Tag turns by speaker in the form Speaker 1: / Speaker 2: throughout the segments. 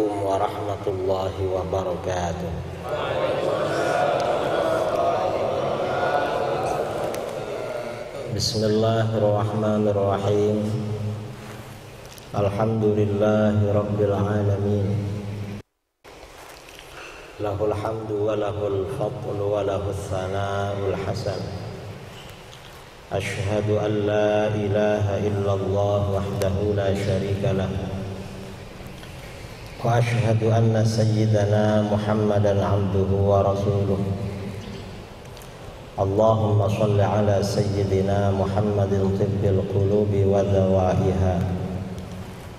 Speaker 1: Assalamualaikum warahmatullahi wabarakatuh. Bismillahirrahmanirrahim. Alhamdulillahi rabbil alamin. Lahul hamdu wa lahul fadlu wa lahus sana'ul hasan. Ashhadu an la ilaha illallah wahdahu la syarika lah. Wa ashhadu anna sayyidana Muhammadan abduhu wa rasuluh. Allahumma shalli ala sayyidina Muhammadin tibbil qulubi wa dawaiha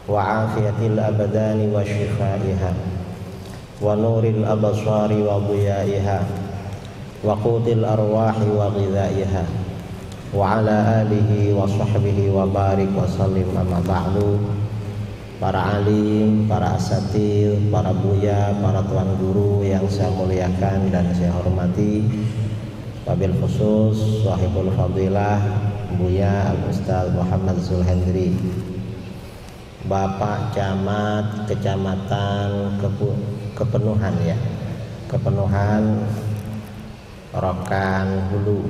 Speaker 1: wa afiyatil abdani wa shifaiha wa nuril absari wa dhiyaiha wa qutil arwahi wa ghidhaiha wa ala alihi wa sahbihi wa barik wa sallim. Amma ba'du. Para alim, para asatidz, para buya, para tuan guru yang saya muliakan dan saya hormati, wabil khusus sahibul fadilah Buya Al-Ustaz Muhammad Zulhendri, Bapak Camat Kecamatan Kepenuhan ya, Kepenuhan Rokan Hulu,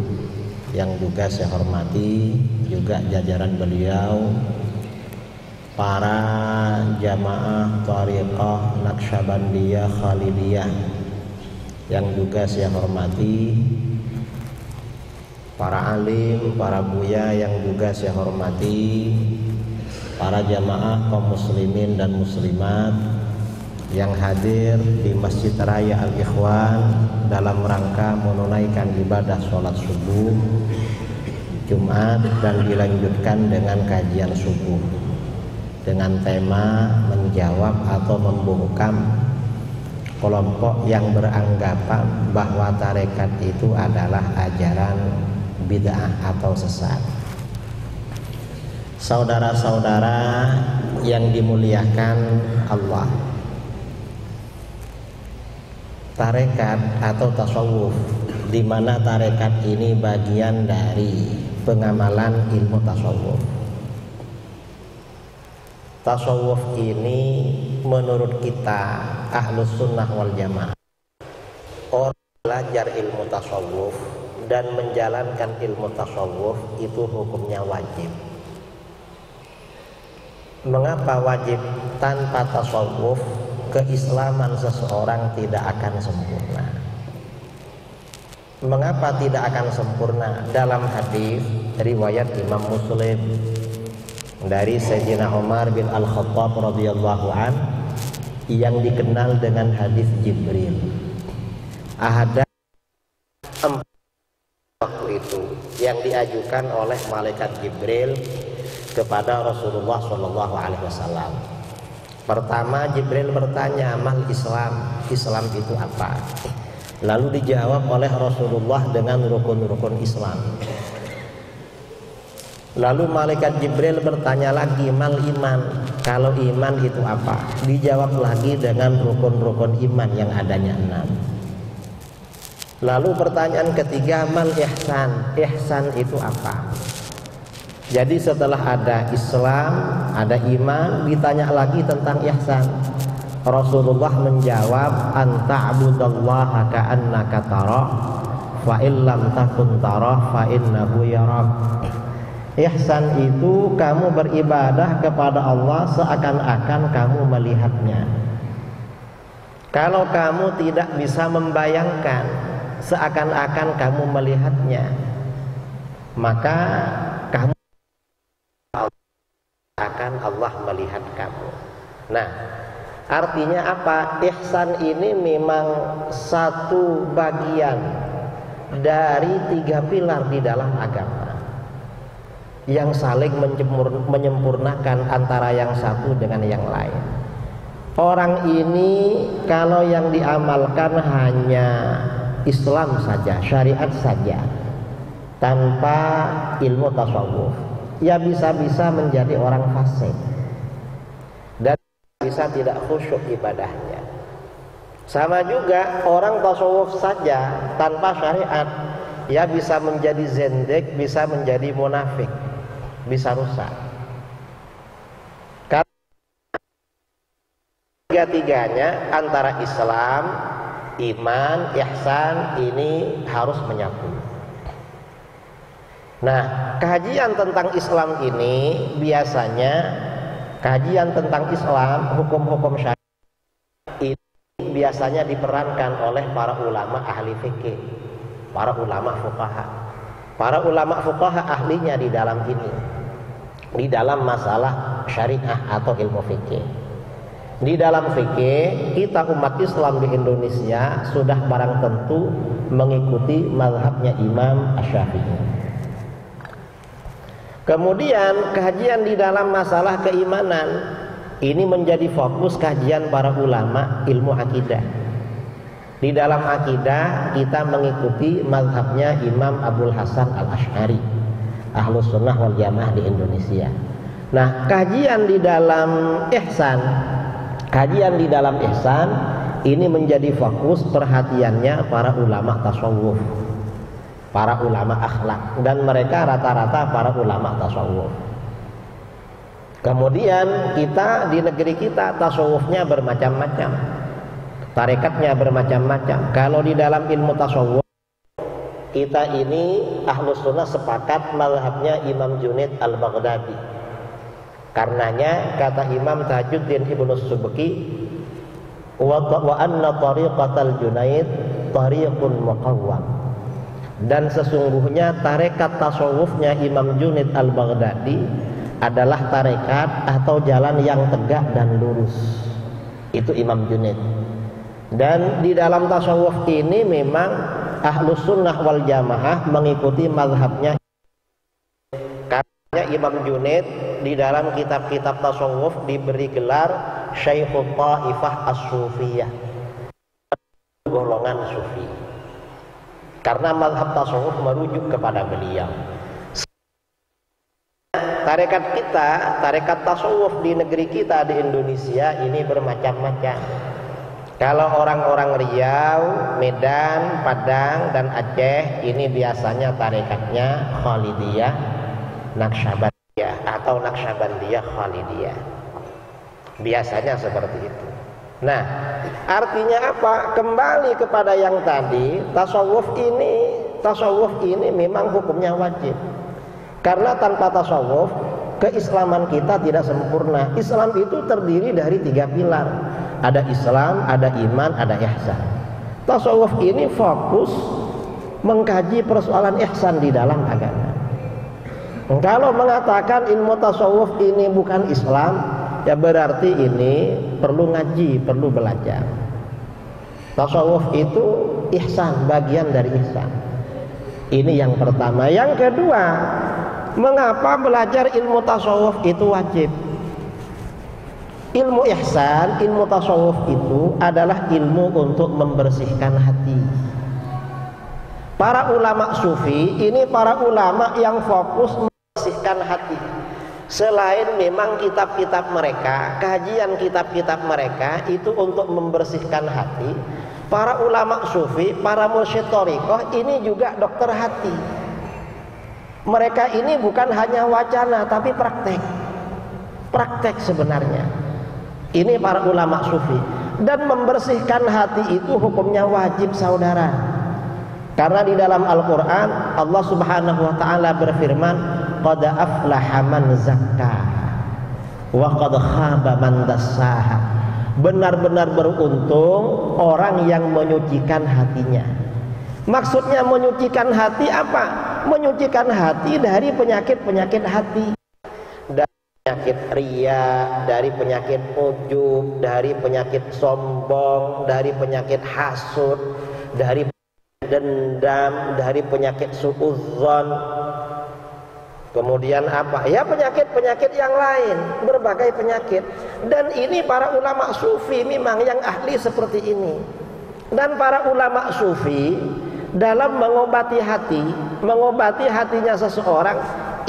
Speaker 1: yang juga saya hormati, juga jajaran beliau, para jamaah Thariqah Naqsyabandiyah Khalidiyah yang juga saya hormati, para alim, para buya yang juga saya hormati, para jamaah kaum muslimin dan muslimat yang hadir di Masjid Raya Al-Ikhwan dalam rangka menunaikan ibadah sholat subuh Jumat dan dilanjutkan dengan kajian subuh dengan tema menjawab atau membungkam kelompok yang beranggapan bahwa tarekat itu adalah ajaran bid'ah atau sesat. Saudara-saudara yang dimuliakan Allah, tarekat atau tasawuf, di mana tarekat ini bagian dari pengamalan ilmu tasawuf. Tasawuf ini menurut kita Ahlus Sunnah wal Jamaah, orang belajar ilmu tasawuf dan menjalankan ilmu tasawuf itu hukumnya wajib. Mengapa wajib? Tanpa tasawuf keislaman seseorang tidak akan sempurna. Mengapa tidak akan sempurna? Dalam hadis riwayat Imam Muslim dari Sayyidina Umar bin Al-Khattab radhiyallahu an, yang dikenal dengan hadis Jibril. Ada 4 waktu itu yang diajukan oleh malaikat Jibril kepada Rasulullah Shallallahu Alaihi Wasallam. Pertama, Jibril bertanya, mal Islam, Islam itu apa? Lalu dijawab oleh Rasulullah dengan rukun-rukun Islam. Lalu malaikat Jibril bertanya lagi, mal iman, kalau iman itu apa? Dijawab lagi dengan rukun-rukun iman yang adanya 6. Lalu pertanyaan ketiga, mal ihsan, ihsan itu apa? Jadi setelah ada Islam, ada iman, ditanya lagi tentang ihsan. Rasulullah menjawab, anta'budallaha ka'annaka tarah, fa illam takun tarah fa innahu yarak. Ihsan itu kamu beribadah kepada Allah seakan-akan kamu melihatnya. Kalau kamu tidak bisa membayangkan seakan-akan kamu melihatnya, maka kamu akan Allah melihat kamu. Nah, artinya apa? Ihsan ini memang satu bagian dari 3 pilar di dalam agama yang saling menyempurnakan antara yang satu dengan yang lain. Orang ini kalau yang diamalkan hanya Islam saja, syariat saja, tanpa ilmu tasawuf, ya bisa-bisa menjadi orang fasik dan bisa tidak khusyuk ibadahnya. Sama juga orang tasawuf saja tanpa syariat, ya bisa menjadi zendik, bisa menjadi munafik, bisa rusak. Karena 3 ketiga-tiganya antara Islam, iman, ihsan ini harus menyatu. Nah, kajian tentang Islam ini biasanya kajian tentang Islam, hukum-hukum syariat ini biasanya diperankan oleh para ulama ahli fikih, para ulama fuqaha. Para ulama fuqaha ahlinya di dalam ini, di dalam masalah syariah atau ilmu fikih. Di dalam fikih, kita umat Islam di Indonesia sudah barang tentu mengikuti mazhabnya Imam Asy-Syafi'i. Kemudian kajian di dalam masalah keimanan ini menjadi fokus kajian para ulama ilmu akidah. Di dalam akidah kita mengikuti mazhabnya Imam Abdul Hasan Al-Asy'ari, Ahlus Sunnah wal Jamaah di Indonesia. Nah, kajian di dalam ihsan ini menjadi fokus perhatiannya para ulama tasawuf, para ulama akhlak, dan mereka rata-rata para ulama tasawuf. Kemudian kita di negeri kita tasawufnya bermacam-macam, tarekatnya bermacam-macam. Kalau di dalam ilmu tasawuf kita ini Ahlus Sunnah sepakat mazhabnya Imam Junaid Al-Baghdadi. Karenanya kata Imam Tajuddin Ibnu Subki, wa anna tariqatal Junaid tariqun muqawwam. Dan sesungguhnya tarekat tasawufnya Imam Junaid Al-Baghdadi adalah tarekat atau jalan yang tegak dan lurus. Itu Imam Junaid. Dan di dalam tasawuf ini memang Ahlus Sunnah wal Jamaah mengikuti mazhabnya. Karena Imam Junaid di dalam kitab-kitab tasawuf diberi gelar Syekhul Taifah As-Sufiyah, golongan sufi. Karena mazhab tasawuf merujuk kepada beliau. Tarekat kita, tarekat tasawuf di negeri kita di Indonesia ini bermacam-macam. Kalau orang-orang Riau, Medan, Padang, dan Aceh ini biasanya tarekatnya Khalidiyah, Naqsyabandiyah atau Naqsyabandiyah Khalidiyah. Biasanya seperti itu. Nah, artinya apa? Kembali kepada yang tadi, tasawuf ini memang hukumnya wajib. Karena tanpa tasawuf, keislaman kita tidak sempurna. Islam itu terdiri dari 3 pilar. Ada Islam, ada iman, ada ihsan. Tasawuf ini fokus mengkaji persoalan ihsan di dalam agama. Kalau mengatakan ilmu tasawuf ini bukan Islam, ya berarti ini perlu ngaji, perlu belajar. Tasawuf itu ihsan, bagian dari ihsan. Ini yang pertama. Yang kedua, mengapa belajar ilmu tasawuf itu wajib? Ilmu ihsan, ilmu tasawuf itu adalah ilmu untuk membersihkan hati. Para ulama sufi ini para ulama yang fokus membersihkan hati. Selain memang kitab-kitab mereka, kajian kitab-kitab mereka itu untuk membersihkan hati, para ulama sufi, para mursyid thariqah ini juga dokter hati. Mereka ini bukan hanya wacana tapi praktek. Praktek sebenarnya. Ini para ulama sufi. Dan membersihkan hati itu hukumnya wajib, saudara. Karena di dalam Al-Quran Allah Subhanahu wa ta'ala berfirman, qad aflaha man zakka wa qad khaba man dassaha. Benar-benar beruntung orang yang menyucikan hatinya. Maksudnya menyucikan hati apa? Menyucikan hati dari penyakit-penyakit hati, dari penyakit riya, dari penyakit ujub, dari penyakit sombong, dari penyakit hasud, dari dendam, dari penyakit suudzon. Kemudian apa? Ya penyakit-penyakit yang lain, berbagai penyakit. Dan ini para ulama sufi memang yang ahli seperti ini. Dan para ulama sufi dalam mengobati hatinya seseorang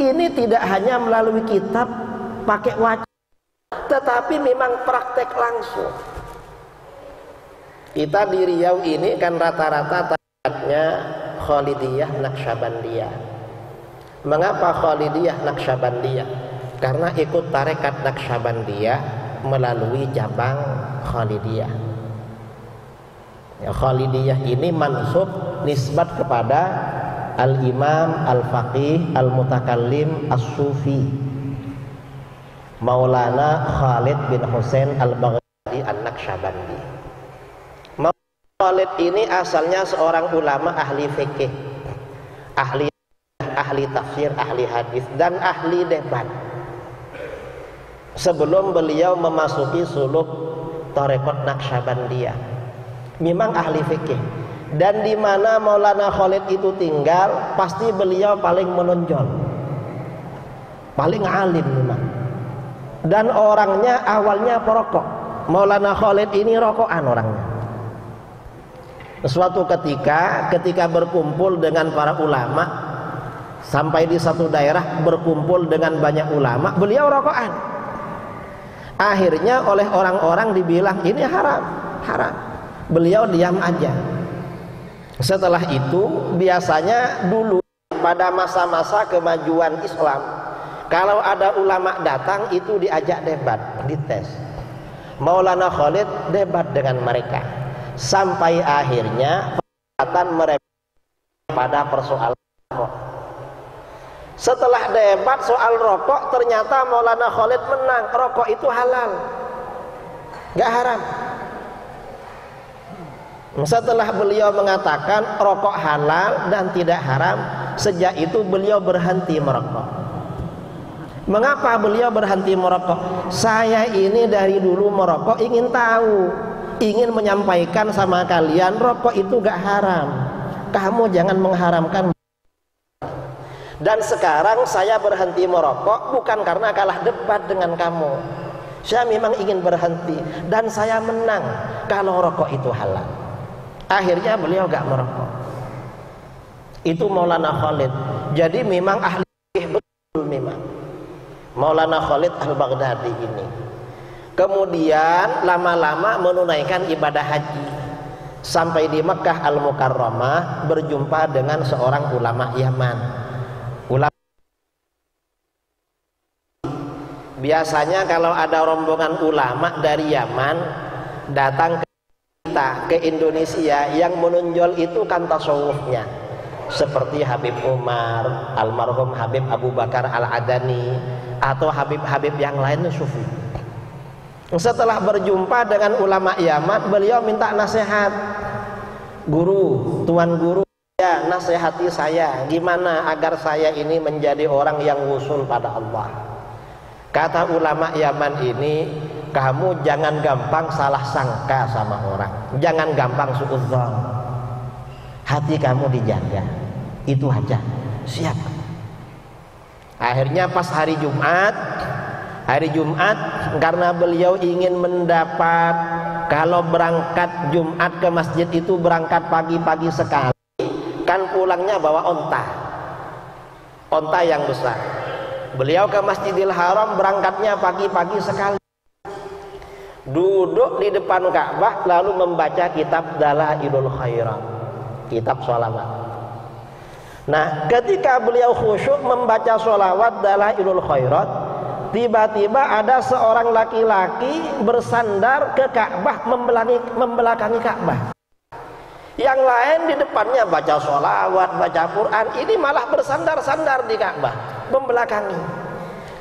Speaker 1: ini tidak hanya melalui kitab pakai wajah, tetapi memang praktek langsung. Kita di Riau ini kan rata-rata tarekatnya Khalidiyah Naqsyabandiyah. Mengapa Khalidiyah Naqsyabandiyah? Karena ikut tarekat Naqsyabandiyah melalui cabang Khalidiyah. Ya, Khalidiyah ini mansub nisbat kepada Al-Imam Al-Faqih Al-Mutakallim As-Sufi Maulana Khalid bin Husain Al-Baghdadi An-Naqsyabandi. Khalid ini asalnya seorang ulama ahli fikih, ahli tafsir, ahli hadis, dan ahli debat. Sebelum beliau memasuki suluk Thariqat Naqsyabandiyah, memang ahli fikih. Dan di mana Maulana Khalid itu tinggal, pasti beliau paling menonjol, paling alim memang. Dan orangnya awalnya perokok. Maulana Khalid ini rokokan orangnya. Suatu ketika berkumpul dengan para ulama, sampai di satu daerah berkumpul dengan banyak ulama, beliau rokokan. Akhirnya oleh orang-orang dibilang ini haram. Beliau diam aja. Setelah itu biasanya dulu pada masa-masa kemajuan Islam, kalau ada ulama datang itu diajak debat, dites. Maulana Khalid debat dengan mereka, sampai akhirnya perdebatan mereka pada persoalan rokok. Setelah debat soal rokok, ternyata Maulana Khalid menang. Rokok itu halal, gak haram. Setelah beliau mengatakan rokok halal dan tidak haram, sejak itu beliau berhenti merokok. Mengapa beliau berhenti merokok? Saya ini dari dulu merokok, ingin tahu, ingin menyampaikan sama kalian, rokok itu gak haram. Kamu jangan mengharamkan. Dan sekarang saya berhenti merokok bukan karena kalah debat dengan kamu. Saya memang ingin berhenti dan saya menang kalau rokok itu halal. Akhirnya beliau gak merokok. Itu Maulana Khalid. Jadi memang ahli betul memang Maulana Khalid Al-Baghdadi ini. Kemudian lama-lama menunaikan ibadah haji. Sampai di Mekkah Al-Mukarramah berjumpa dengan seorang ulama Yaman. Biasanya kalau ada rombongan ulama dari Yaman datang ke Indonesia, yang menonjol itu kan tasawufnya, seperti Habib Umar, almarhum Habib Abu Bakar Al-Adani, atau Habib-Habib yang lain sufi. Setelah berjumpa dengan ulama Yaman, beliau minta nasihat. Guru, tuan guru, ya nasihati saya, gimana agar saya ini menjadi orang yang wusul pada Allah. Kata ulama Yaman ini, kamu jangan gampang salah sangka sama orang, jangan gampang suudzon, hati kamu dijaga, itu aja. Siap. Akhirnya pas hari Jumat karena beliau ingin mendapat, kalau berangkat Jumat ke masjid itu berangkat pagi-pagi sekali, kan pulangnya bawa onta yang besar. Beliau ke Masjidil Haram berangkatnya pagi-pagi sekali, duduk di depan Ka'bah lalu membaca kitab Dalailul Khairat, kitab sholawat. Nah, ketika beliau khusyuk membaca sholawat Dalailul Khairat, tiba-tiba ada seorang laki-laki bersandar ke Ka'bah, membelakangi Ka'bah. Yang lain di depannya baca sholawat, baca Quran, ini malah bersandar-sandar di Ka'bah, membelakangi.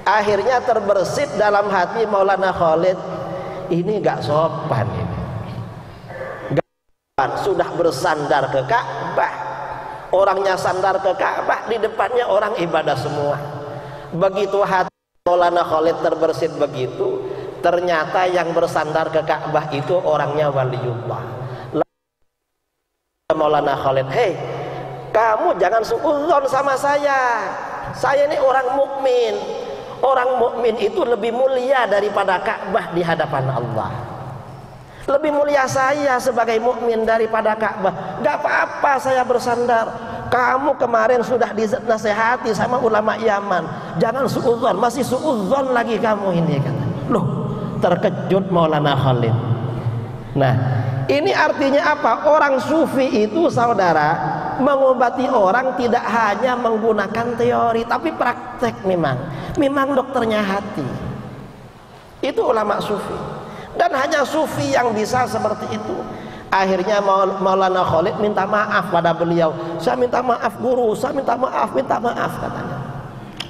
Speaker 1: Akhirnya terbersit dalam hati Maulana Khalid, ini gak sopan ini. Gak sopan, sudah bersandar ke Ka'bah, orangnya sandar ke Ka'bah, di depannya orang ibadah semua. Begitu hati Maulana Khalid terbersit begitu, ternyata yang bersandar ke Ka'bah itu orangnya waliullah. Maulana Khalid, hei, kamu jangan suudzon sama saya. Saya ini orang mukmin. Orang mukmin itu lebih mulia daripada Ka'bah di hadapan Allah. Lebih mulia saya sebagai mukmin daripada Ka'bah. Gak apa-apa saya bersandar. Kamu kemarin sudah dinasehati sama ulama Yaman, jangan suudzon, masih suudzon lagi kamu ini, kata. Loh, terkejut Maulana Khalid. Nah, ini artinya apa? Orang sufi itu, saudara, mengobati orang tidak hanya menggunakan teori, tapi praktek. Memang dokternya hati. Itu ulama sufi. Dan hanya sufi yang bisa seperti itu. Akhirnya Maulana Khalid minta maaf pada beliau. Saya minta maaf guru, saya minta maaf katanya.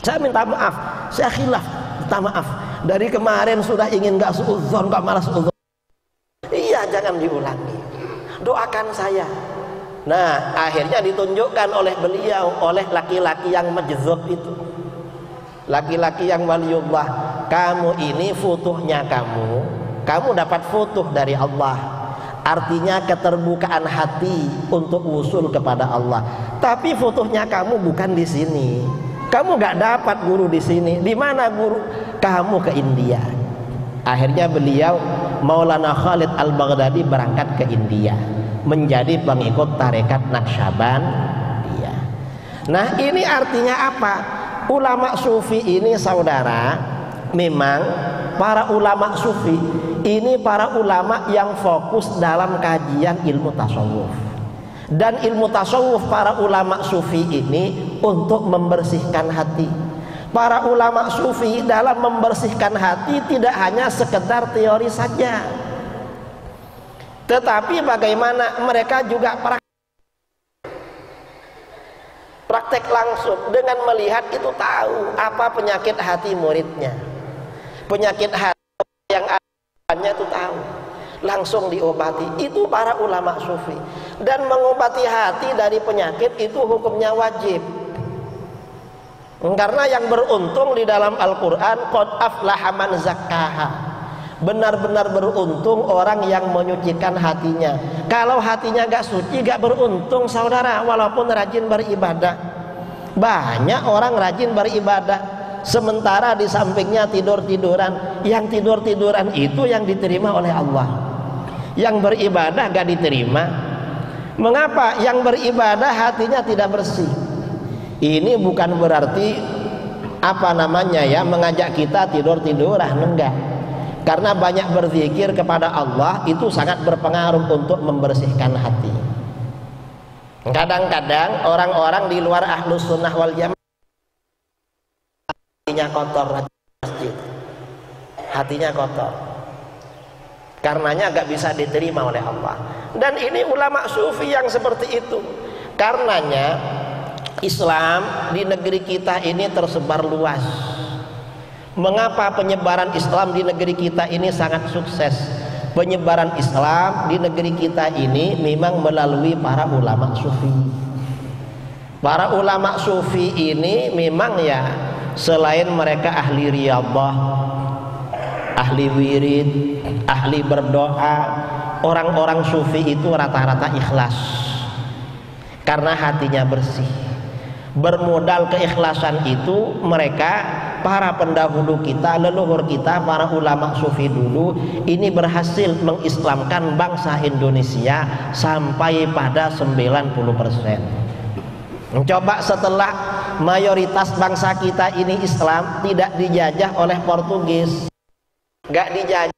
Speaker 1: Saya minta maaf, saya khilaf, minta maaf. Dari kemarin sudah ingin gak suudzon, gak malas suudzon. Iya, jangan diulangi. Doakan saya. Nah, akhirnya ditunjukkan oleh beliau, oleh laki-laki yang majdzub itu. Laki-laki yang waliullah. Kamu ini futuhnya kamu dapat futuh dari Allah. Artinya keterbukaan hati untuk usul kepada Allah. Tapi futuhnya kamu bukan di sini. Kamu gak dapat guru di sini. Di mana guru? Kamu ke India. Akhirnya beliau Maulana Khalid Al-Baghdadi berangkat ke India menjadi pengikut tarekat Naqsyabandiyah. Nah, ini artinya apa? Ulama sufi ini saudara, memang para ulama sufi ini para ulama yang fokus dalam kajian ilmu tasawuf. Dan ilmu tasawuf para ulama sufi ini untuk membersihkan hati. Para ulama sufi dalam membersihkan hati tidak hanya sekedar teori saja, tetapi bagaimana mereka juga praktek langsung dengan melihat itu, tahu apa penyakit hati muridnya. Penyakit hati yang adanya itu tahu, langsung diobati. Itu para ulama sufi. Dan mengobati hati dari penyakit itu hukumnya wajib. Karena yang beruntung di dalam Al-Quran, qad aflaha man zakkaha, benar-benar beruntung orang yang menyucikan hatinya. Kalau hatinya gak suci, gak beruntung saudara, walaupun rajin beribadah. Banyak orang rajin beribadah, sementara di sampingnya tidur-tiduran. Yang tidur-tiduran itu yang diterima oleh Allah. Yang beribadah gak diterima. Mengapa? Yang beribadah hatinya tidak bersih. Ini bukan berarti mengajak kita tidur-tiduran, enggak. Karena banyak berzikir kepada Allah itu sangat berpengaruh untuk membersihkan hati. Kadang-kadang orang-orang di luar ahlus sunnah wal jamaah hatinya kotor, masjid hatinya kotor, karenanya gak bisa diterima oleh Allah. Dan ini ulama sufi yang seperti itu. Karenanya Islam di negeri kita ini tersebar luas. Mengapa penyebaran Islam di negeri kita ini sangat sukses? Penyebaran Islam di negeri kita ini memang melalui para ulama sufi. Para ulama sufi ini memang ya, selain mereka ahli riyadhah, ahli wirid, ahli berdoa, orang-orang sufi itu rata-rata ikhlas karena hatinya bersih. Bermodal keikhlasan itu mereka, para pendahulu kita, leluhur kita, para ulama sufi dulu ini berhasil mengislamkan bangsa Indonesia sampai pada 90%. Coba setelah mayoritas bangsa kita ini Islam, tidak dijajah oleh Portugis, gak dijajah,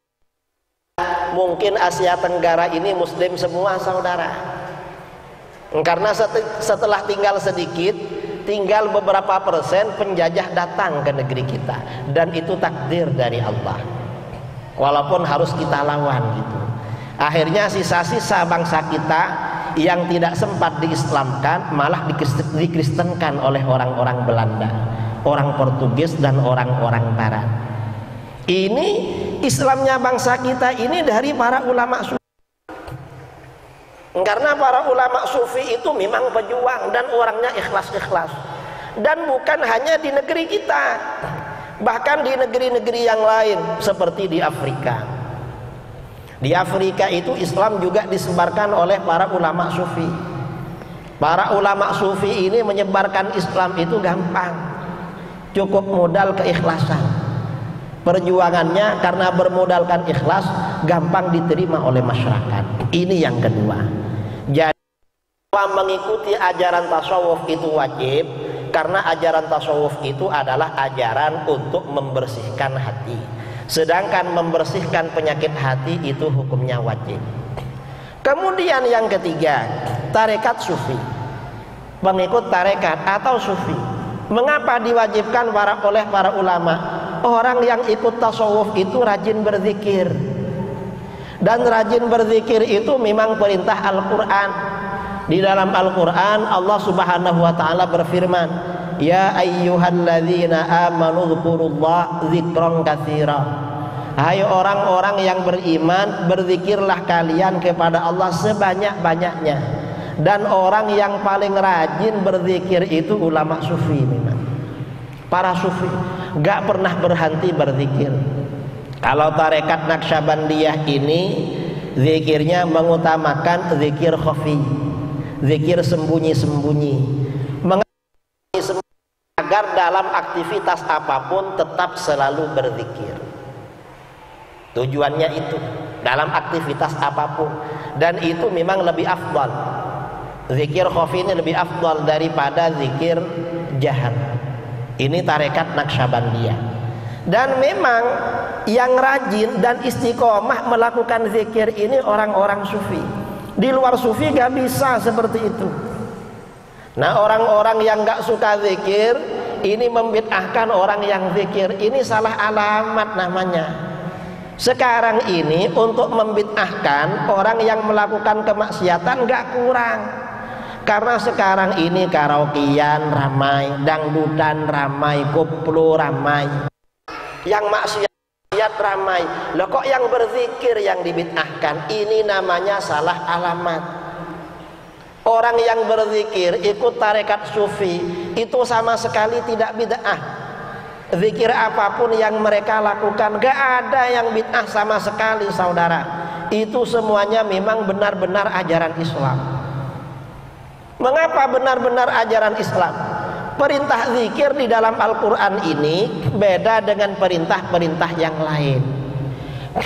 Speaker 1: mungkin Asia Tenggara ini muslim semua saudara. Karena setelah tinggal sedikit, tinggal beberapa persen, penjajah datang ke negeri kita, dan itu takdir dari Allah, walaupun harus kita lawan gitu. Akhirnya sisa-sisa bangsa kita yang tidak sempat diislamkan malah dikristenkan oleh orang-orang Belanda, orang Portugis, dan orang-orang Barat. Ini Islamnya bangsa kita ini dari para ulama sufi. Karena para ulama sufi itu memang pejuang dan orangnya ikhlas-ikhlas. Dan bukan hanya di negeri kita, bahkan di negeri-negeri yang lain seperti di Afrika. Di Afrika itu Islam juga disebarkan oleh para ulama sufi. Para ulama sufi ini menyebarkan Islam itu gampang, cukup modal keikhlasan. Perjuangannya karena bermodalkan ikhlas gampang diterima oleh masyarakat. Ini yang kedua. Jadi mengikuti ajaran tasawuf itu wajib, karena ajaran tasawuf itu adalah ajaran untuk membersihkan hati. Sedangkan membersihkan penyakit hati itu hukumnya wajib. Kemudian yang ketiga, tarekat sufi. Pengikut tarekat atau sufi. Mengapa diwajibkan oleh para ulama? orang yang ikut tasawuf itu rajin berzikir. Dan rajin berzikir itu memang perintah Al-Quran. Di dalam Al-Quran Allah subhanahu wa ta'ala berfirman, ya ayyuhalladzina amanu dzkurullaha dzikran katsira. Hai orang-orang yang beriman, berzikirlah kalian kepada Allah sebanyak-banyaknya. Dan orang yang paling rajin berzikir itu ulama sufi memang. Para sufi gak pernah berhenti berzikir. Kalau tarekat Naqsyabandiyah ini zikirnya mengutamakan zikir khafi, zikir sembunyi-sembunyi, agar dalam aktivitas apapun tetap selalu berzikir. Tujuannya itu dalam aktivitas apapun, dan itu memang lebih afdal. Zikir khafi ini lebih afdal daripada zikir jahar. Ini tarekat Naqsyabandiyah. Dan memang yang rajin dan istiqomah melakukan zikir ini orang-orang sufi. Di luar sufi gak bisa seperti itu. Nah, orang-orang yang gak suka zikir ini membid'ahkan orang yang zikir. Ini salah alamat namanya. Sekarang ini untuk membid'ahkan orang yang melakukan kemaksiatan gak kurang. Karena sekarang ini karaokean ramai, dangdutan ramai, koplo ramai, yang maksiat ramai. Loh, kok yang berzikir yang dibid'ahkan? Ini namanya salah alamat. Orang yang berzikir ikut tarekat sufi itu sama sekali tidak bid'ah. Zikir apapun yang mereka lakukan gak ada yang bid'ah sama sekali, saudara. Itu semuanya memang benar-benar ajaran Islam. Mengapa benar-benar ajaran Islam? Perintah zikir di dalam Al-Quran ini beda dengan perintah-perintah yang lain.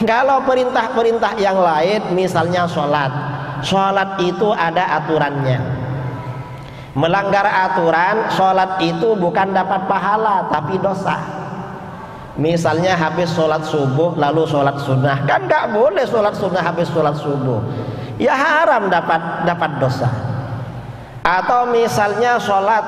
Speaker 1: Kalau perintah-perintah yang lain, misalnya sholat, sholat itu ada aturannya. Melanggar aturan sholat itu bukan dapat pahala tapi dosa. Misalnya habis sholat subuh lalu sholat sunnah, kan gak boleh sholat sunnah habis sholat subuh, ya haram, dapat dosa. Atau misalnya sholat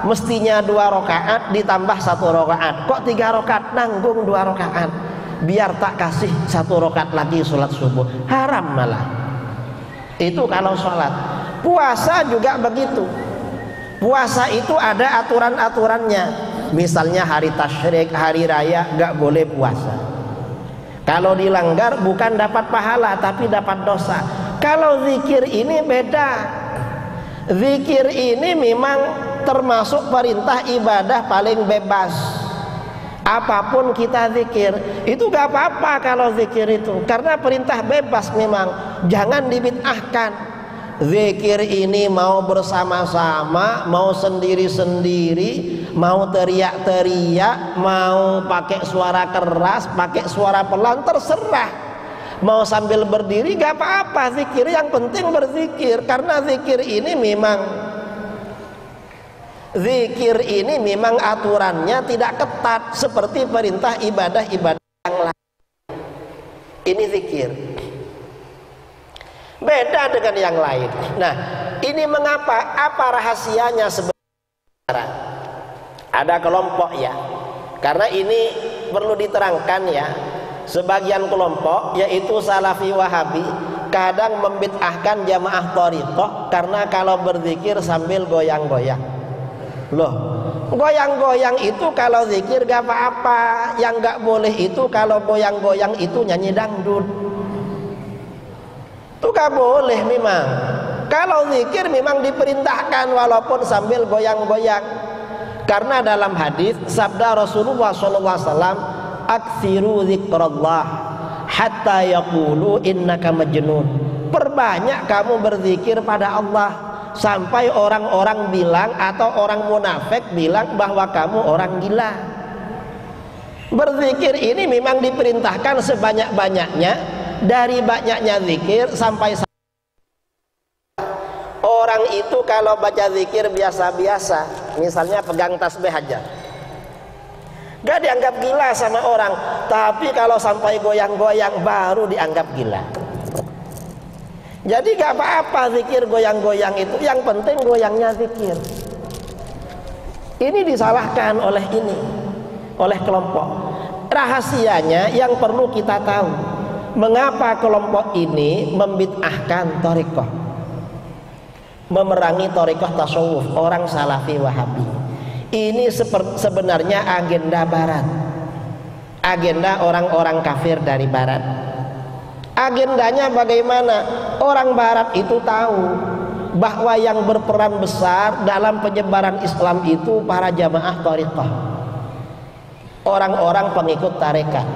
Speaker 1: mestinya 2 rakaat ditambah 1 rakaat, kok 3 rakaat, nanggung 2 rakaat, biar tak kasih 1 rakaat lagi sholat subuh, haram malah. Itu kalau sholat. Puasa juga begitu. Puasa itu ada aturan-aturannya. Misalnya hari tasyrik, hari raya gak boleh puasa. Kalau dilanggar bukan dapat pahala tapi dapat dosa. Kalau zikir ini beda. Zikir ini memang termasuk perintah ibadah paling bebas. Apapun kita zikir, itu gak apa-apa kalau zikir itu, karena perintah bebas memang. Jangan dibid'ahkan. Zikir ini mau bersama-sama, mau sendiri-sendiri, mau teriak-teriak, mau pakai suara keras, pakai suara pelan, terserah. Mau sambil berdiri gak apa-apa, zikir yang penting berzikir. Karena zikir ini memang aturannya tidak ketat seperti perintah ibadah-ibadah yang lain. Ini zikir beda dengan yang lain. Nah, ini mengapa? Apa rahasianya sebenarnya? Ada kelompok ya, karena ini perlu diterangkan ya. Sebagian kelompok yaitu Salafi Wahabi kadang membid'ahkan jamaah thariqah karena kalau berzikir sambil goyang-goyang. Loh, goyang-goyang itu kalau zikir gak apa-apa. Yang gak boleh itu kalau goyang-goyang itu nyanyi dangdut. Itu gak boleh memang. Kalau zikir memang diperintahkan walaupun sambil goyang-goyang. Karena dalam hadis sabda Rasulullah SAW, aksiru zikrullah hatta yaqulu innaka majnun. Perbanyak kamu berzikir pada Allah sampai orang-orang bilang atau orang munafik bilang bahwa kamu orang gila. Berzikir ini memang diperintahkan sebanyak-banyaknya. Dari banyaknya zikir sampai orang itu kalau baca zikir biasa-biasa, misalnya pegang tasbih aja, gak dianggap gila sama orang. Tapi kalau sampai goyang-goyang baru dianggap gila. Jadi gak apa-apa zikir goyang-goyang itu, yang penting goyangnya zikir. Ini disalahkan oleh kelompok. rahasianya yang perlu kita tahu. Mengapa kelompok ini membid'ahkan thariqah, memerangi thariqah tasawuf, orang salafi wahabi? Ini sebenarnya agenda barat, agenda orang-orang kafir dari barat. Agendanya bagaimana? Orang barat itu tahu bahwa yang berperan besar dalam penyebaran Islam itu para jamaah thariqah, orang-orang pengikut tarekat.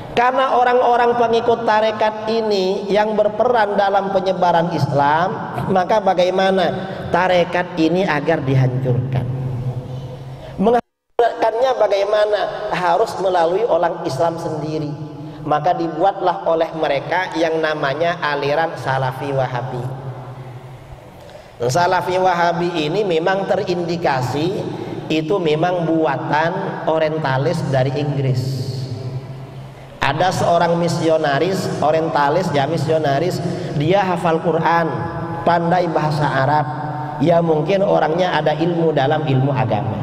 Speaker 1: Karena orang-orang pengikut tarekat ini yang berperan dalam penyebaran Islam, maka bagaimana tarekat ini agar dihancurkan? Menghancurkannya bagaimana? Harus melalui orang Islam sendiri. Maka dibuatlah oleh mereka yang namanya aliran Salafi Wahabi. Salafi Wahabi ini memang terindikasi itu memang buatan orientalis dari Inggris. Ada seorang misionaris orientalis, ya misionaris, dia hafal Quran, pandai bahasa Arab, ya mungkin orangnya ada ilmu dalam ilmu agama.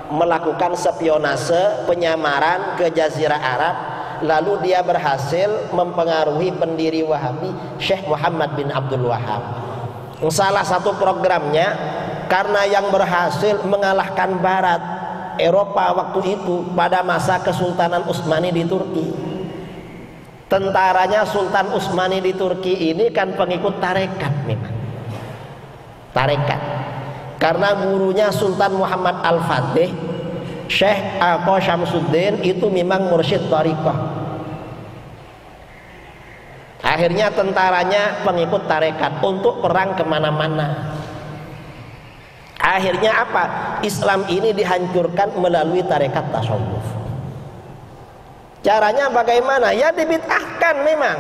Speaker 1: Melakukan spionase, penyamaran ke Jazirah Arab, lalu dia berhasil mempengaruhi pendiri Wahabi, Syekh Muhammad bin Abdul Wahab. Salah satu programnya, karena yang berhasil mengalahkan Barat, Eropa waktu itu pada masa Kesultanan Utsmani di Turki. Tentaranya Sultan Utsmani di Turki ini kan pengikut tarekat memang. Tarekat. Karena gurunya Sultan Muhammad Al-Fatih, Syekh Aqo Syamsuddin itu memang mursyid thariqah. Akhirnya tentaranya pengikut tarekat untuk perang kemana-mana. Akhirnya apa? Islam ini dihancurkan melalui tarekat tasawuf. Caranya bagaimana? Ya dibid'ahkan memang.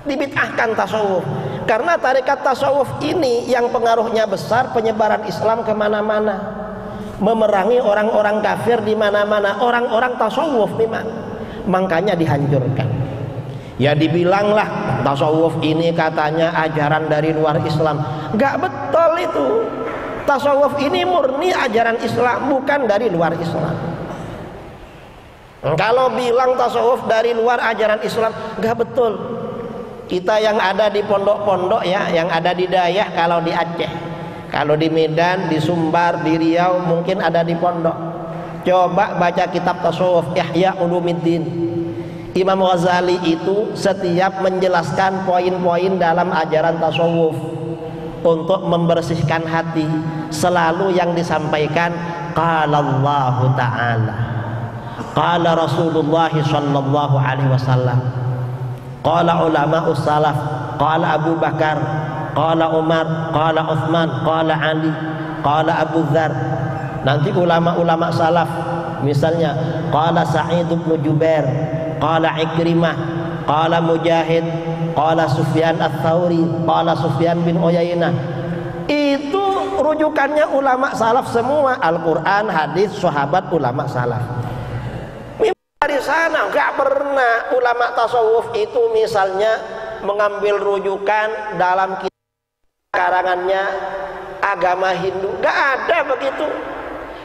Speaker 1: Dibid'ahkan tasawuf. Karena tarekat tasawuf ini yang pengaruhnya besar, penyebaran Islam kemana-mana, memerangi orang-orang kafir di mana-mana, orang-orang tasawuf memang. Makanya dihancurkan. Ya dibilanglah tasawuf ini katanya ajaran dari luar Islam. Gak betul itu. Tasawuf ini murni ajaran Islam, bukan dari luar Islam. Kalau bilang tasawuf dari luar ajaran Islam, gak betul. Kita yang ada di pondok-pondok ya, yang ada di Dayah, kalau di Aceh, kalau di Medan, di Sumbar, di Riau, mungkin ada di pondok. Coba baca kitab tasawuf Ihya Ulumuddin. Imam Ghazali itu setiap menjelaskan poin-poin dalam ajaran tasawuf untuk membersihkan hati, selalu yang disampaikan qala Allah Ta'ala, qala Rasulullah sallallahu alaihi wasallam, qala ulama ussalaf, qala Abu Bakar, qala Umar, qala Utsman, qala Ali, qala Abu Dzar. Nanti ulama-ulama salaf misalnya qala Sa'id bin Jubair, qala Ikrimah, qala Mujahid, qala Sufyan Ats-Tsauri, qala Sufyan bin Uyainah. Itu rujukannya ulama salaf semua, Al-Qur'an, hadis, sahabat, ulama salaf. Dari sana enggak pernah ulama tasawuf itu misalnya mengambil rujukan dalam karangannya agama Hindu, enggak ada begitu.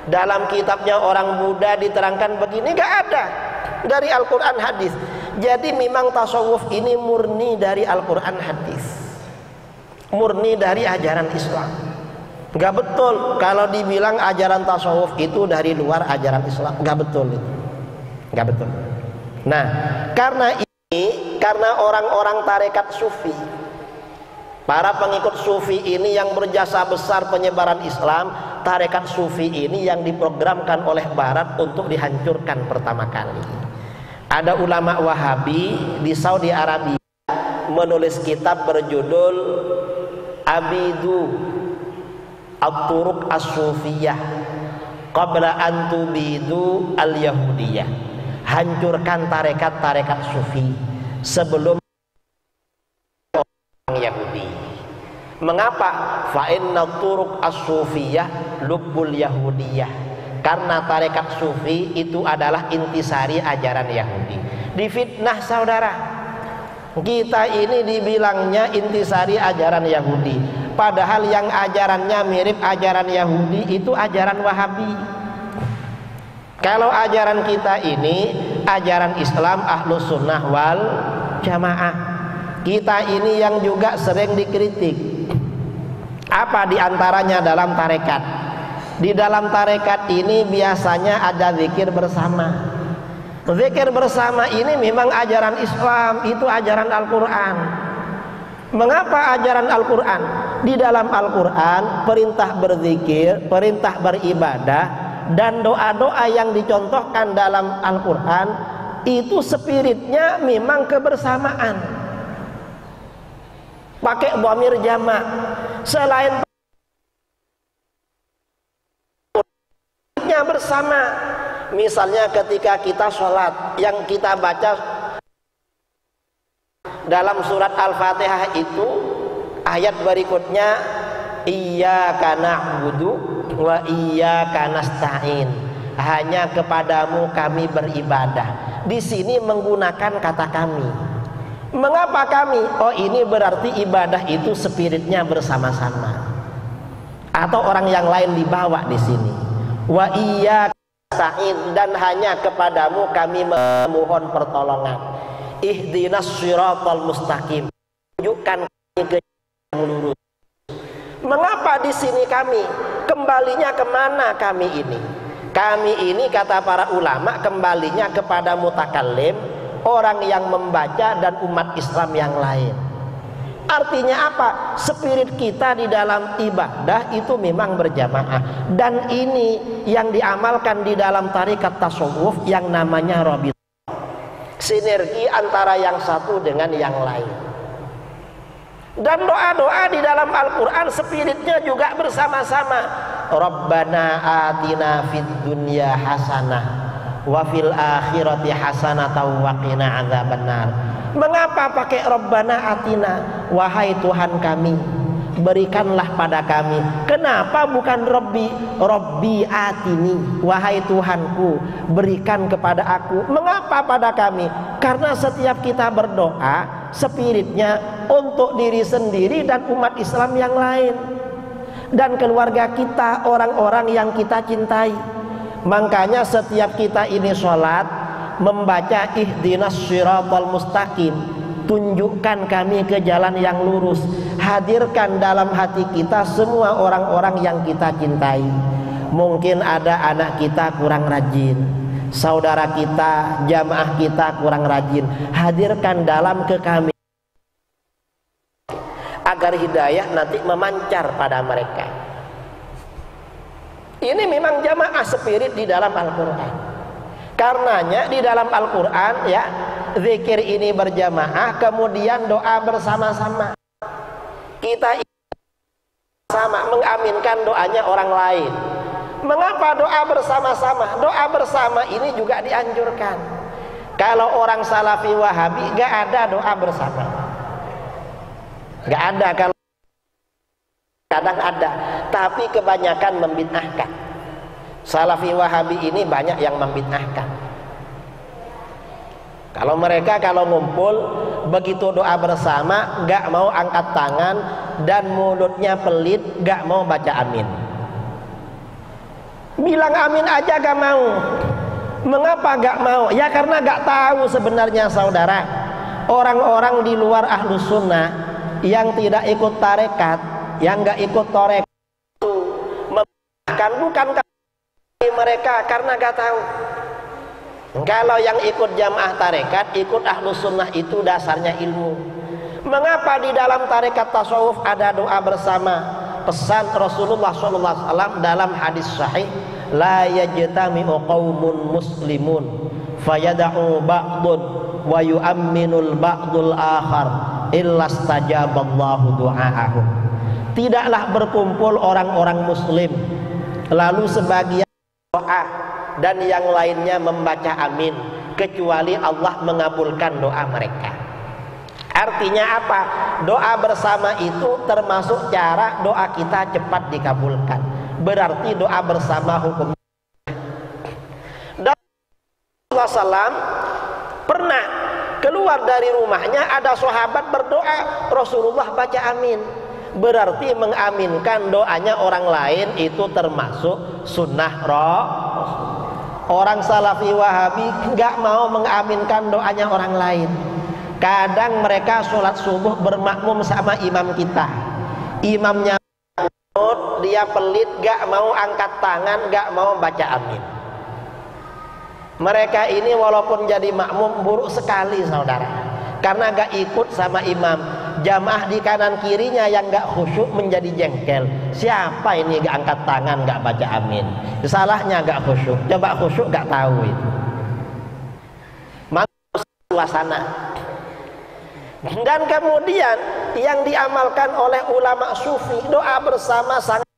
Speaker 1: Dalam kitabnya orang Buddha diterangkan begini, enggak ada. Dari Al-Qur'an, hadis. Jadi memang tasawuf ini murni dari Al-Quran, hadis, murni dari ajaran Islam. Gak betul kalau dibilang ajaran tasawuf itu dari luar ajaran Islam. Gak betul itu. Gak betul. Nah, karena ini, karena orang-orang tarekat sufi, para pengikut sufi ini yang berjasa besar penyebaran Islam, tarekat sufi ini yang diprogramkan oleh Barat untuk dihancurkan pertama kali. Ada ulama Wahabi di Saudi Arabia menulis kitab berjudul Abidu At-Turuq As-Sufiyah Qabla an tubidu Al-Yahudiyah. Hancurkan tarekat-tarekat sufi sebelum orang Yahudi. Mengapa? Fa inna turuq as-sufiyah lubbul yahudiyah. Karena tarekat sufi itu adalah intisari ajaran Yahudi. Difitnah saudara. Kita ini dibilangnya intisari ajaran Yahudi, padahal yang ajarannya mirip ajaran Yahudi itu ajaran Wahabi. Kalau ajaran kita ini ajaran Islam Ahlus Sunnah wal Jamaah, kita ini yang juga sering dikritik. Apa diantaranya dalam tarekat? Di dalam tarekat ini biasanya ada zikir bersama. Zikir bersama ini memang ajaran Islam, itu ajaran Al-Quran. Mengapa ajaran Al-Quran? Di dalam Al-Quran perintah berzikir, perintah beribadah, dan doa-doa yang dicontohkan dalam Al-Quran itu spiritnya memang kebersamaan. Pakai dhamir jamak. Selain bersama, misalnya ketika kita sholat, yang kita baca dalam surat Al-Fatihah itu ayat berikutnya, iyyaka na'budu wa iyyaka nasta'in, hanya kepadamu kami beribadah. Di sini menggunakan kata kami. Mengapa kami? Oh, ini berarti ibadah itu spiritnya bersama-sama, atau orang yang lain dibawa di sini. Wa iyyaka nasta'in, dan hanya kepadamu kami memohon pertolongan. Ihdinas shiratal mustaqim, tunjukkan kami ke jalan yang lurus. Mengapa di sini kami? Kembalinya kemana kami ini? Kami ini kata para ulama kembalinya kepada mutakallim, orang yang membaca, dan umat Islam yang lain. Artinya apa? Spirit kita di dalam ibadah itu memang berjamaah, dan ini yang diamalkan di dalam tarekat tasawuf yang namanya rabit, sinergi antara yang satu dengan yang lain. Dan doa-doa di dalam Al-Quran spiritnya juga bersama-sama. Rabbana atina fid dunya hasanah wa fil akhirati hasanatan wa qina adzabannar. Mengapa pakai Rabbana atina? Wahai Tuhan kami, berikanlah pada kami. Kenapa bukan Rabbi? Rabbi atini, wahai Tuhanku, berikan kepada aku. Mengapa pada kami? Karena setiap kita berdoa spiritnya untuk diri sendiri dan umat Islam yang lain, dan keluarga kita, orang-orang yang kita cintai. Makanya setiap kita ini sholat membaca ihdinas shiratal mustaqim, tunjukkan kami ke jalan yang lurus. Hadirkan dalam hati kita semua orang-orang yang kita cintai. Mungkin ada anak kita kurang rajin, saudara kita, jamaah kita kurang rajin, hadirkan dalam ke kami agar hidayah nanti memancar pada mereka. Ini memang jamaah spirit di dalam Al-Quran. Karenanya di dalam Al-Quran ya, zikir ini berjamaah, kemudian doa bersama-sama. Kita sama mengaminkan doanya orang lain. Mengapa doa bersama-sama? Doa bersama ini juga dianjurkan. Kalau orang Salafi Wahabi gak ada doa bersama, gak ada. Kalau kadang ada, tapi kebanyakan membid'ahkan. Salafi Wahabi ini banyak yang membid'ahkan. Kalau mereka kalau ngumpul begitu doa bersama gak mau angkat tangan, dan mulutnya pelit, gak mau baca amin. Bilang amin aja gak mau. Mengapa gak mau? Ya karena gak tahu sebenarnya saudara, orang-orang di luar Ahlus Sunnah yang tidak ikut tarekat, yang gak ikut tarekat itu membid'ahkan, bukan mereka karena gak tahu. Kalau yang ikut jamaah tarekat, ikut Ahlus Sunnah itu dasarnya ilmu. Mengapa di dalam tarekat tasawuf ada doa bersama? Pesan Rasulullah SAW dalam hadis sahih, la yajtami'u qaumun muslimun fayada'u ba'dun wa yu'amminul ba'dul akhar illa stajaballahu du'a'ahum. Tidaklah berkumpul orang-orang muslim lalu sebagian doa dan yang lainnya membaca amin, kecuali Allah mengabulkan doa mereka. Artinya apa? Doa bersama itu termasuk cara doa kita cepat dikabulkan. Berarti doa bersama hukum. Dan Rasulullah SAW pernah keluar dari rumahnya, ada sahabat berdoa, Rasulullah baca amin. Berarti mengaminkan doanya orang lain itu termasuk sunnah Rasul. Orang Salafi Wahabi nggak mau mengaminkan doanya orang lain. Kadang mereka sholat subuh bermakmum sama imam kita, imamnya dia pelit, gak mau angkat tangan, gak mau baca amin. Mereka ini walaupun jadi makmum buruk sekali saudara, karena gak ikut sama imam. Jamaah di kanan kirinya yang gak khusyuk menjadi jengkel. Siapa ini gak angkat tangan, gak baca amin? Salahnya gak khusyuk. Coba khusyuk gak tahu itu. Maka suasana. Dan kemudian yang diamalkan oleh ulama sufi, doa bersama sangat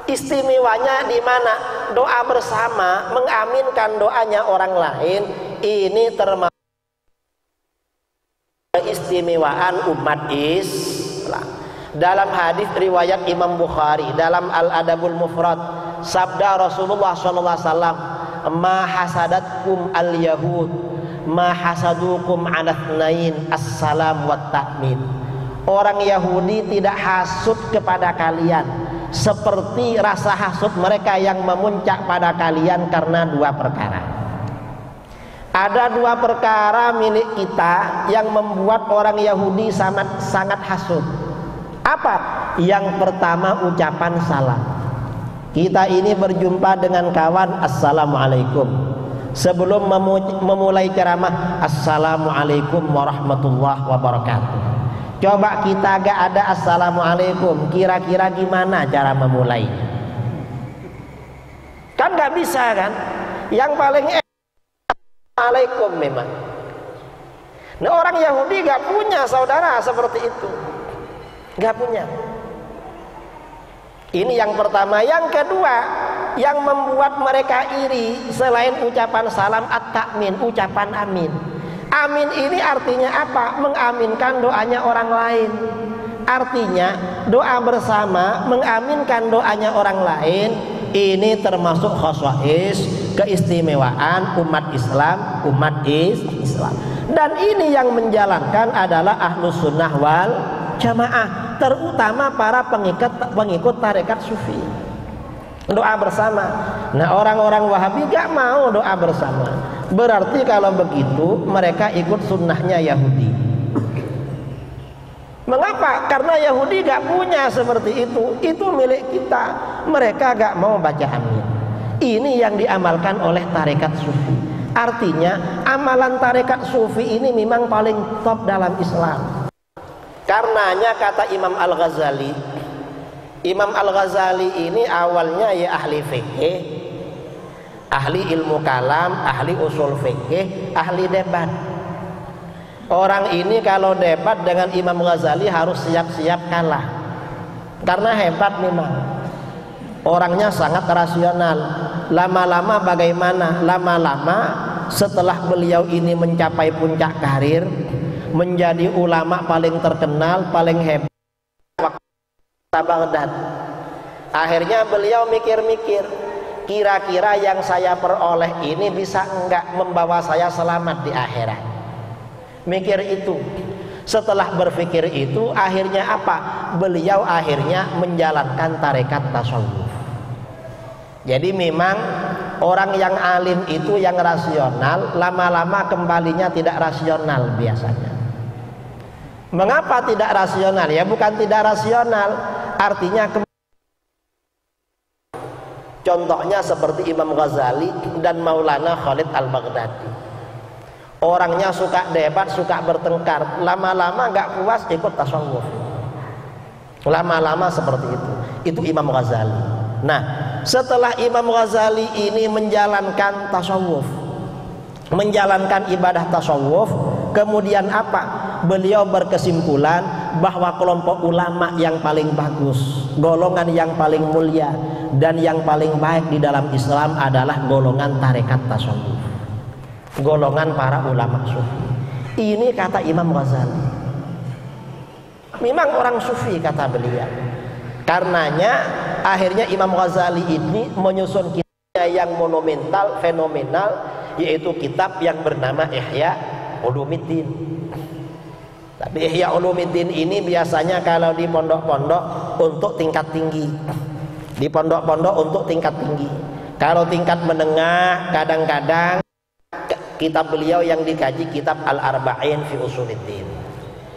Speaker 1: istimewanya di mana? Doa bersama mengaminkan doanya orang lain ini termasuk keistimewaan umat Islam. Dalam hadis riwayat Imam Bukhari dalam Al-Adabul Mufrad, sabda Rasulullah SAW, ma hasadatkum al-yahud ma hasadukum ala tsnain assalam wa ta'min. Orang Yahudi tidak hasud kepada kalian seperti rasa hasud mereka yang memuncak pada kalian karena dua perkara. Ada dua perkara milik kita yang membuat orang Yahudi sangat hasud. Apa? Yang pertama ucapan salam. Kita ini berjumpa dengan kawan, assalamualaikum. Sebelum memulai ceramah, assalamualaikum warahmatullahi wabarakatuh. Coba kita gak ada assalamualaikum, kira-kira gimana cara memulai? Kan gak bisa kan? Yang paling assalamualaikum memang. Nah, orang Yahudi gak punya saudara seperti itu, gak punya. Ini yang pertama. Yang kedua, yang membuat mereka iri selain ucapan salam, at-ta'min, ucapan amin. Amin ini artinya apa? Mengaminkan doanya orang lain. Artinya doa bersama mengaminkan doanya orang lain ini termasuk khoswais, keistimewaan umat Islam, Islam. Dan ini yang menjalankan adalah Ahlus Sunnah wal Jamaah, terutama para pengikut tarekat sufi. Doa bersama. Nah, orang-orang Wahabi gak mau doa bersama. Berarti kalau begitu mereka ikut sunnahnya Yahudi. Mengapa? Karena Yahudi gak punya seperti itu. Itu milik kita. Mereka gak mau baca amin. Ini yang diamalkan oleh tarekat sufi. Artinya amalan tarekat sufi ini memang paling top dalam Islam. Karenanya kata Imam Al-Ghazali, Imam Al-Ghazali ini awalnya ya ahli fikih, ahli ilmu kalam, ahli usul fikih, ahli debat. Orang ini kalau debat dengan Imam Ghazali harus siap-siap kalah, karena hebat memang. Orangnya sangat rasional. Lama-lama bagaimana? Lama-lama setelah beliau ini mencapai puncak karir, menjadi ulama paling terkenal, paling hebat Baghdad. Akhirnya beliau mikir-mikir, kira-kira yang saya peroleh ini bisa enggak membawa saya selamat di akhirat. Mikir itu. Setelah berpikir itu, akhirnya apa? Beliau akhirnya menjalankan tarekat tasawuf. Jadi memang orang yang alim itu yang rasional, lama-lama kembalinya tidak rasional biasanya. Mengapa tidak rasional? Ya bukan tidak rasional, artinya contohnya seperti Imam Ghazali dan Maulana Khalid Al-Baghdadi. Orangnya suka debat, suka bertengkar, lama-lama gak puas ikut tasawuf. Lama-lama seperti itu. Itu Imam Ghazali. Nah, setelah Imam Ghazali ini menjalankan tasawuf, menjalankan ibadah tasawuf, kemudian apa? Beliau berkesimpulan bahwa kelompok ulama yang paling bagus, golongan yang paling mulia dan yang paling baik di dalam Islam adalah golongan tarekat tasawuf, golongan para ulama sufi. Ini kata Imam Ghazali. Memang orang sufi kata beliau. Karenanya akhirnya Imam Ghazali ini menyusun kitabnya yang monumental, fenomenal, yaitu kitab yang bernama Ihya Ulumuddin. Tapi Ihya Ulumuddin ini biasanya kalau di pondok-pondok untuk tingkat tinggi, di pondok-pondok untuk tingkat tinggi. Kalau tingkat menengah kadang-kadang kitab beliau yang dikaji kitab Al-Arba'in fi Usuluddin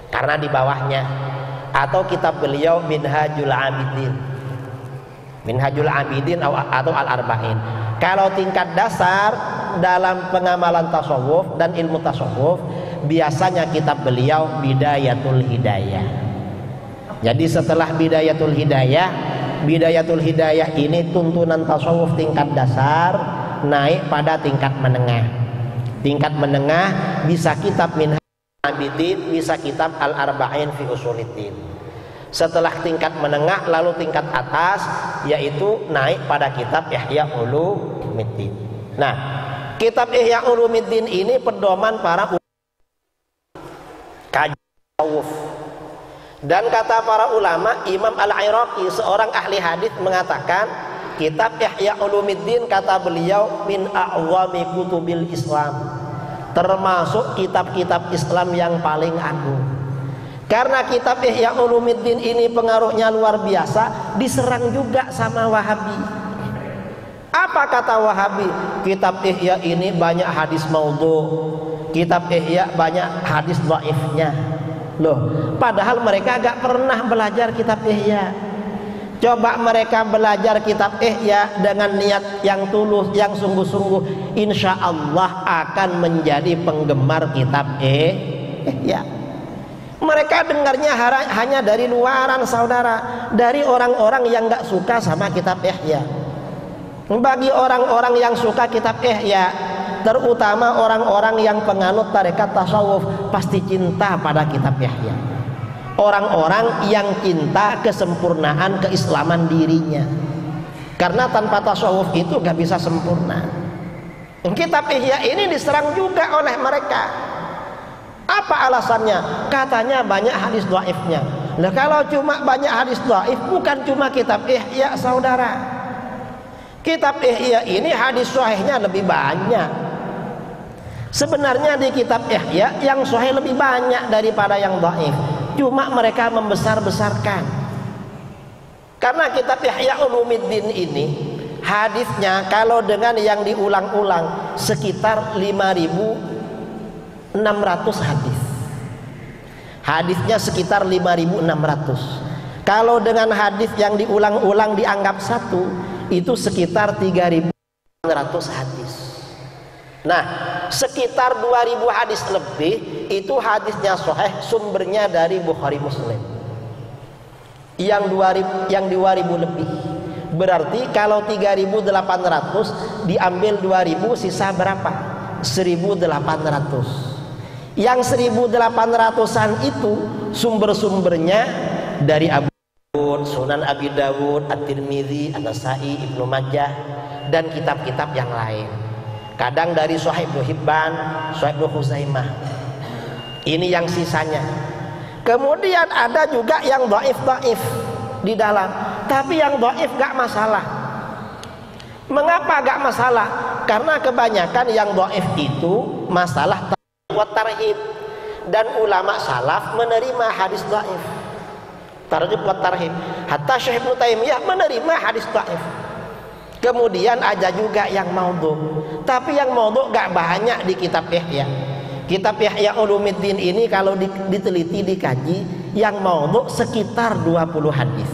Speaker 1: karena di bawahnya, atau kitab beliau Minhajul Abidin, Minhajul Abidin atau Al-Arba'in. Kalau tingkat dasar dalam pengamalan tasawuf dan ilmu tasawuf biasanya kitab beliau Bidayatul Hidayah. Jadi setelah Bidayatul Hidayah, Bidayatul Hidayah ini tuntunan tasawuf tingkat dasar naik pada tingkat menengah. Tingkat menengah bisa kitab Minhajul Abidin, bisa kitab Al-Arba'in fi Usuluddin. Setelah tingkat menengah lalu tingkat atas yaitu naik pada kitab Ihya Ulumuddin. Nah, kitab Ihya Ulumuddin ini pedoman para kaji tasawuf. Dan kata para ulama, Imam Al-Iraqi seorang ahli hadis mengatakan kitab Ihya Ulumuddin kata beliau min a'zami kutubil Islam, termasuk kitab-kitab Islam yang paling agung. Karena kitab Ihya Ulumuddin ini pengaruhnya luar biasa, diserang juga sama Wahabi. Apa kata Wahabi? Kitab Ihya ini banyak hadis maudhu, kitab Ihya banyak hadis dhaifnya. Loh, padahal mereka gak pernah belajar kitab Ihya. Coba mereka belajar kitab Ihya dengan niat yang tulus, yang sungguh-sungguh, insya Allah akan menjadi penggemar kitab Ihya. Mereka dengarnya hanya dari luaran, saudara, dari orang-orang yang gak suka sama kitab Ihya. Bagi orang-orang yang suka kitab Ihya, terutama orang-orang yang penganut tarekat tasawuf, pasti cinta pada kitab Ihya. Orang-orang yang cinta kesempurnaan keislaman dirinya, karena tanpa tasawuf itu gak bisa sempurna. Kitab Ihya ini diserang juga oleh mereka. Apa alasannya? Katanya banyak hadis dhaifnya. Nah, kalau cuma banyak hadis dhaif, bukan cuma kitab Ihya, saudara. Kitab Ihya ini hadis sahihnya lebih banyak. Sebenarnya di kitab Ihya yang sahih lebih banyak daripada yang dhaif. Cuma mereka membesar-besarkan. Karena kitab Ihya Ulumuddin ini hadisnya kalau dengan yang diulang-ulang sekitar 5.600 hadis. Hadisnya sekitar 5.600. Kalau dengan hadis yang diulang-ulang dianggap satu, itu sekitar 3.400 hadis. Nah, sekitar 2.000 hadis lebih itu hadisnya sahih, sumbernya dari Bukhari Muslim. Yang 2.000 lebih. Berarti kalau 3.800 diambil 2.000, sisa berapa? 1.800. Yang 1.800-an itu sumber-sumbernya dari Abu Dawud, Sunan Abi Dawud, At-Tirmidzi, An-Nasa'i, Ibnu Majah, dan kitab-kitab yang lain. Kadang dari Sahih Ibnu Hibban, Sahih Ibnu Khuzaimah. Ini yang sisanya. Kemudian ada juga yang dhaif-dhaif di dalam. Tapi yang dhaif gak masalah. Mengapa gak masalah? Karena kebanyakan yang dhaif itu masalah tarhib, dan ulama salaf menerima hadis dhaif. Tarhib wa tarhib. Hatta Syekh Ibnu Taimiyah menerima hadis dhaif. Kemudian ada juga yang maudhu, tapi yang maudhu gak banyak di kitab Ihya. Kitab Ihya Ulumuddin ini kalau diteliti, dikaji, yang maudhu sekitar 20 hadis.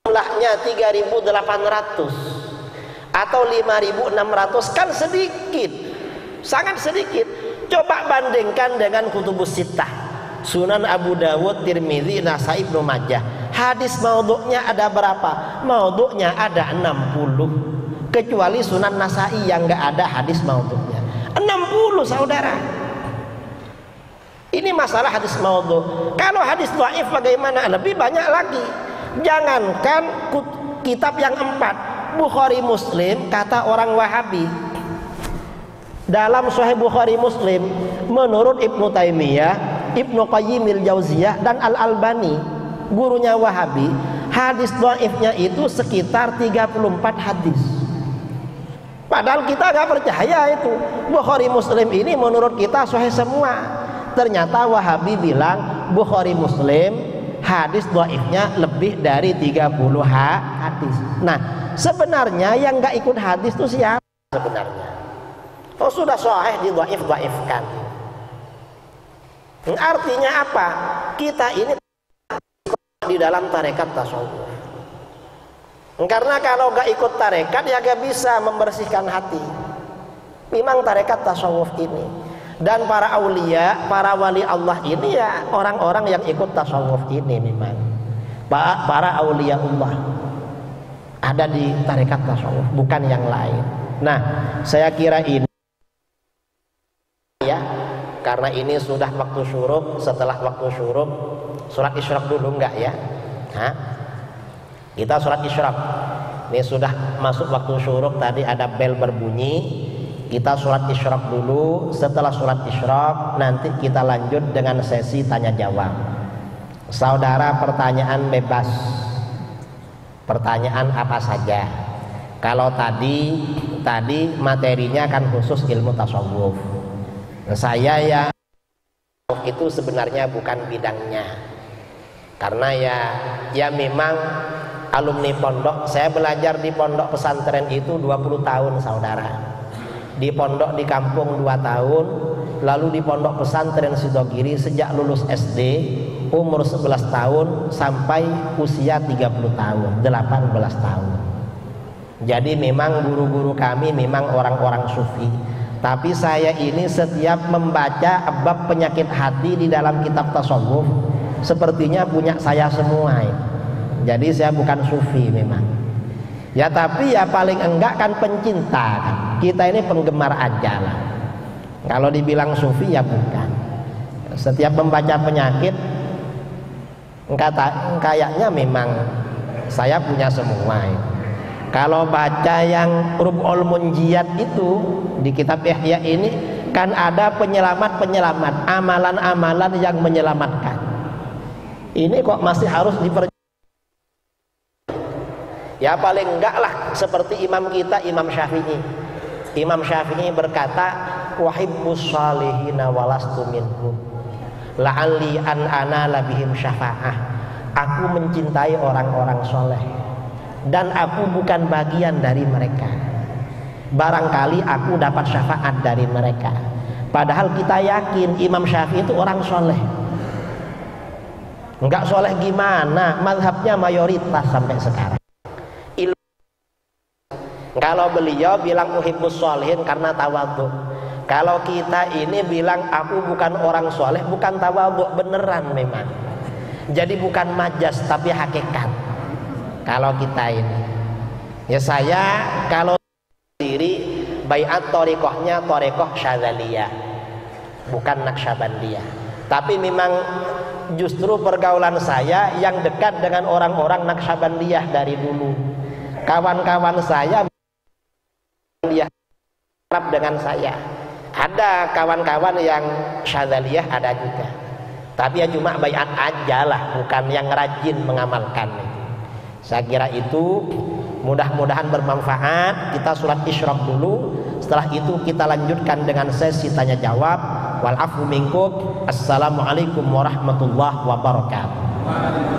Speaker 1: Jumlahnya 3.800 atau 5.600 kan sedikit, sangat sedikit. Coba bandingkan dengan kutubus sittah, Sunan Abu Dawud, Tirmidzi, Nasa'i, Ibnu Majah. Hadis maudhu'nya ada berapa? Maudhu'nya ada 60. Kecuali Sunan Nasa'i yang gak ada hadis maudhu'nya. 60, saudara. Ini masalah hadis maudhu'. Kalau hadis dhaif bagaimana? Lebih banyak lagi. Jangankan kitab yang 4, Bukhari Muslim, kata orang Wahabi, dalam Sahih Bukhari Muslim menurut Ibnu Taimiyah, Ibnu Qayyimil Jauziyah, dan Al-Albani, gurunya Wahabi, hadis dhaifnya itu sekitar 34 hadis. Padahal kita gak percaya itu. Bukhari Muslim ini menurut kita sahih semua. Ternyata Wahabi bilang Bukhari Muslim hadis dhaifnya lebih dari 30 hadis. Nah, sebenarnya yang nggak ikut hadis itu siapa sebenarnya? Oh, sudah sahih di dhaifkan. Artinya apa? Kita ini di dalam tarekat tasawuf. Karena kalau nggak ikut tarekat ya nggak bisa membersihkan hati. Memang tarekat tasawuf ini dan para aulia, para wali Allah ini ya orang-orang yang ikut tasawuf ini memang para aulia Allah ada di tarekat tasawuf, bukan yang lain. Nah, saya kira ini ya, karena ini sudah waktu syuruk. Setelah waktu syuruk, surat isyraq dulu enggak ya? Hah? Kita surat isyraq. Ini sudah masuk waktu syuruk, tadi ada bel berbunyi. Kita surat isyraq dulu. Setelah surat isyraq nanti kita lanjut dengan sesi tanya jawab. Saudara pertanyaan bebas. Pertanyaan apa saja. Kalau tadi materinya kan khusus ilmu tasawuf. Saya ya itu sebenarnya bukan bidangnya. Karena ya memang alumni pondok, saya belajar di pondok pesantren itu 20 tahun saudara. Di pondok di kampung 2 tahun, lalu di pondok pesantren Sidogiri sejak lulus SD umur 11 tahun sampai usia 30 tahun, 18 tahun. Jadi memang guru-guru kami memang orang-orang sufi. Tapi saya ini setiap membaca bab penyakit hati di dalam kitab tasawuf sepertinya punya saya semua ya. Jadi saya bukan sufi memang. Ya tapi ya paling enggak kan pencinta kan. Kita ini penggemar aja lah. Kalau dibilang sufi ya bukan. Setiap membaca penyakit kayaknya memang saya punya semua ya. Kalau baca yang Rub'ul Munjiyat itu di kitab Ihya ini kan ada penyelamat-penyelamat, amalan-amalan yang menyelamatkan. Ini kok masih harus ya paling enggak lah seperti imam kita Imam Syafi'i. Imam Syafi'i berkata, wahibbus salihina walastu minhum la'alli an ana labihim syafa'ah. Aku mencintai orang-orang soleh dan aku bukan bagian dari mereka. Barangkali aku dapat syafaat dari mereka. Padahal kita yakin Imam Syafi'i itu orang soleh. Enggak soleh gimana? Mazhabnya mayoritas sampai sekarang. Kalau beliau bilang muhibbus sholihin karena tawadhu. Kalau kita ini bilang aku bukan orang soleh, bukan tawadhu, beneran memang. Jadi bukan majas tapi hakikat. Kalau kita ini, ya saya kalau sendiri baiat thariqahnya thariqah Syadzaliyah, bukan Naqsyabandiyah. Tapi memang justru pergaulan saya yang dekat dengan orang-orang Naqsyabandiyah dari dulu. Kawan-kawan saya dia Arab dengan saya. Ada kawan-kawan yang Syadzaliyah ada juga. Tapi ya cuma baiat aja lah, bukan yang rajin mengamalkan. Saya kira itu mudah-mudahan bermanfaat. Kita surat isyraq dulu. Setelah itu kita lanjutkan dengan sesi tanya jawab. Wal afu minkum. Assalamualaikum warahmatullahi wabarakatuh.